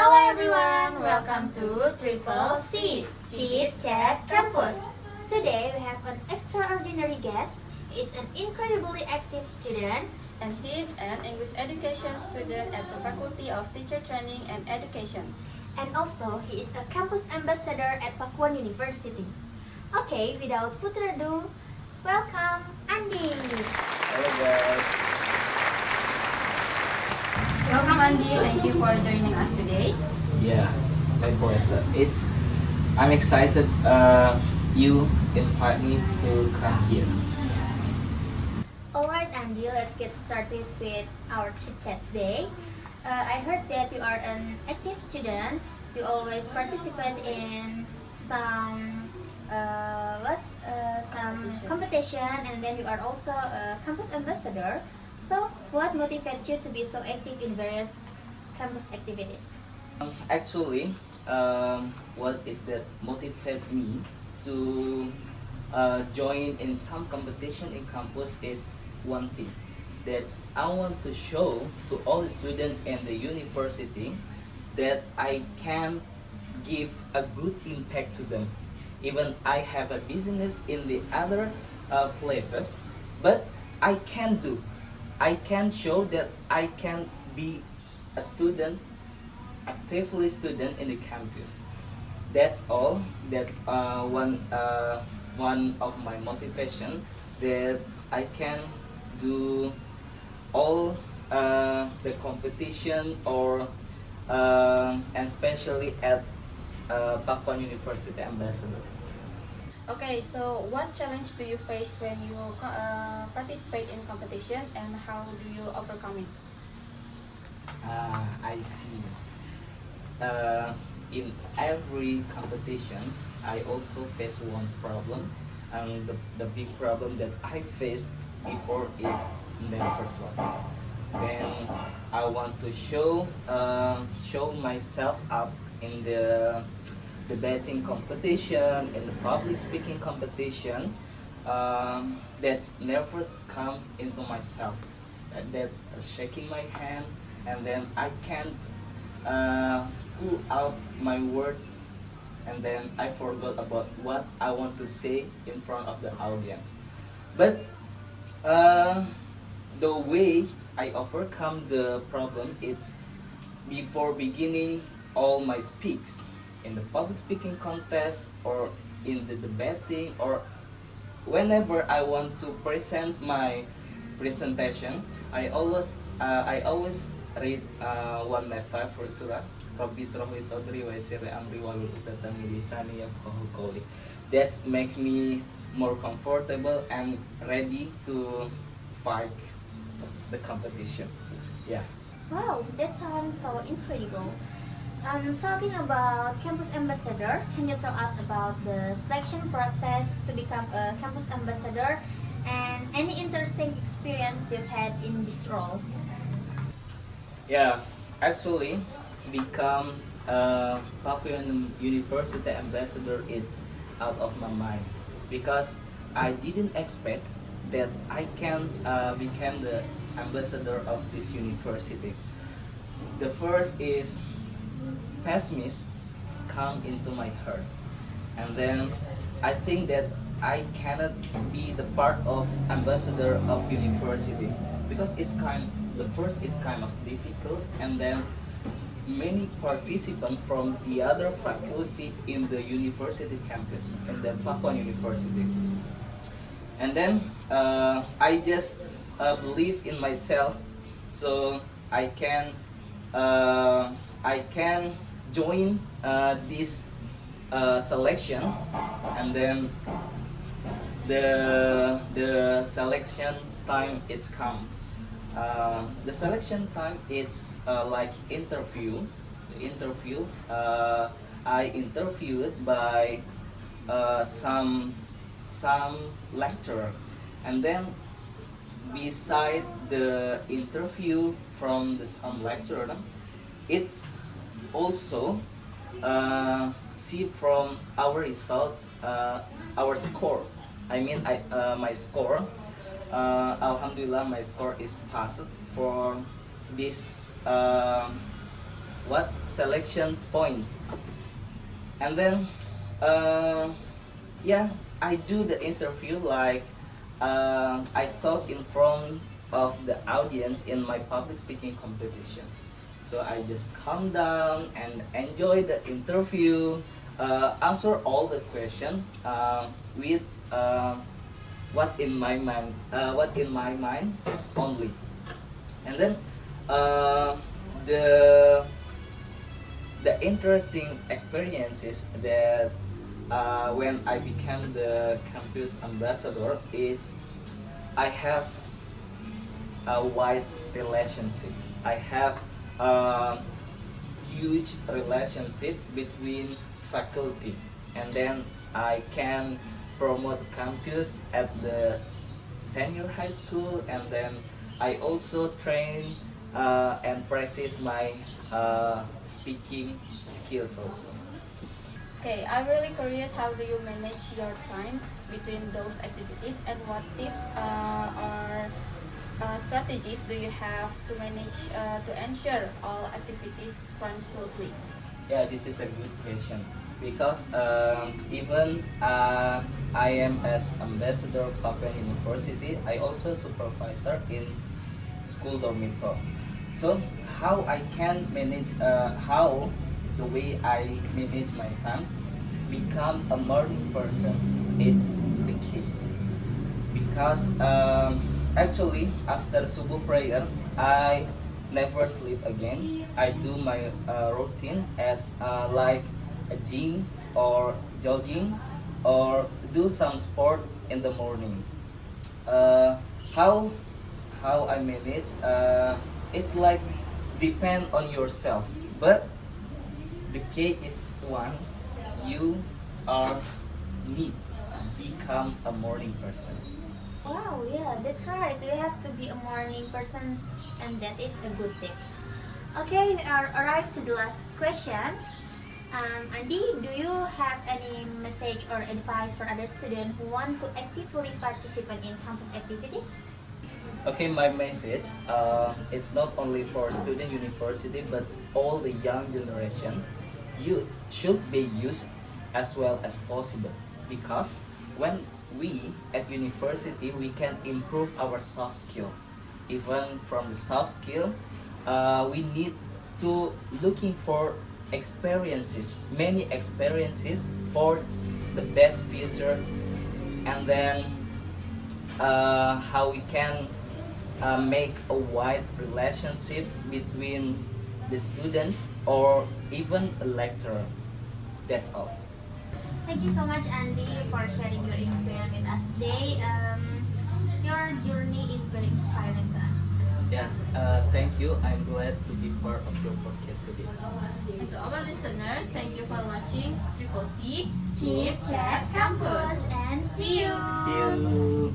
Hello everyone, welcome to Triple C, Chit Chat Campus. Today we have an extraordinary guest. He is an incredibly active student, And he is an English education student at the Faculty of Teacher Training and Education. and also he is a campus ambassador at Pakuan University. Okay, without further ado, welcome Andi. Hello guys. Welcome Andy, thank you for joining us today. Yeah, likewise. I'm excited. You invite me to come here. Alright Andy, let's get started with our chit chat today. I heard that you are an active student. You always participate in some competition, and then you are also a campus ambassador. So, what motivates you to be so active in various campus activities? Actually, what is that motivate me to join in some competition in campus is one thing that I want to show to all the students in the university that I can give a good impact to them. Even I have a business in the other places, but I can show that I can be a student, actively student in the campus. That's all. That one of my motivation that I can do all the competition or and especially at Pakuan University Ambassador. Okay, so what challenge do you face when you participate in competition and how do you overcome it? I see. In every competition, I also face one problem, and the big problem that I faced before is nervous one. When I want to show myself up in the debating competition, in the public speaking competition, that's nervous come into myself. That's shaking my hand, and then I can't pull out my word, and then I forgot about what I want to say in front of the audience. But uh, the way I overcome the problem is before beginning all my speaks in the public speaking contest or in the debating or whenever I want to present my presentation, I always read one of my favorite surah, Rabbi Israh li sadri wa yassir li amri wahlul 'uqdatam min lisani yafqahu qawli. That's make me more comfortable and ready to fight the competition. Yeah. Wow, that sounds so incredible. Talking about campus ambassador, can you tell us about the selection process to become a campus ambassador and any interesting experience you've had in this role? Yeah, actually, become a Pakuan University ambassador is out of my mind because I didn't expect that I can become the ambassador of this university. The first is pessimism come into my heart, and then I think that I cannot be the part of ambassador of university because the first is kind of difficult, and then many participants from the other faculty in the university campus in the Pakuan University, and then I just believe in myself, so I can join this selection, and then the selection time it's come. The selection time it's like interview. The interview I interviewed by some lecturer, and then beside the interview from the some lecturer, it's also see from our result, our score. My score. Alhamdulillah, my score is passed for this what selection points. And then yeah, I do the interview like I talk in front of the audience in my public speaking competition. So I just calm down and enjoy the interview, answer all the question with what in my mind only. And then uh, the the interesting experiences that when I became the campus ambassador is I have a wide relationship. I have a huge relationship between faculty, and then I can promote campus at the senior high school, and then I also train and practice my speaking skills also. Okay, I'm really curious, how do you manage your time between those activities, and what tips or strategies do you have to manage to ensure all activities run smoothly? Yeah, this is a good question because even I am as ambassador of Papuan University, I also supervisor in school dormitory. So how I can manage, how the way I manage my time, become a morning person is the key. Because actually after subuh prayer I never sleep again. I do my routine as like a gym or jogging or do some sport in the morning. uh, how how I manage, it's like depend on yourself, but the key is one, you are need become a morning person. Wow, yeah, that's right. We have to be a morning person, and that is a good tips. Okay, we are arrived to the last question. Andy, do you have any message or advice for other students who want to actively participate in campus activities? Okay, my message, it's not only for student university but all the young generation. You should be used as well as possible, because when we at university we can improve our soft skill. Even from the soft skill, we need to looking for experiences, many experiences for the best future, and then how we can make a wide relationship between the students or even a lecturer. That's all. Thank you so much, Andy, for sharing your experience with us today. Your journey is very inspiring to us. Yeah, thank you. I'm glad to be part of your podcast today. And to our listeners, thank you for watching Triple C Chit Chat Campus, and see you. See you.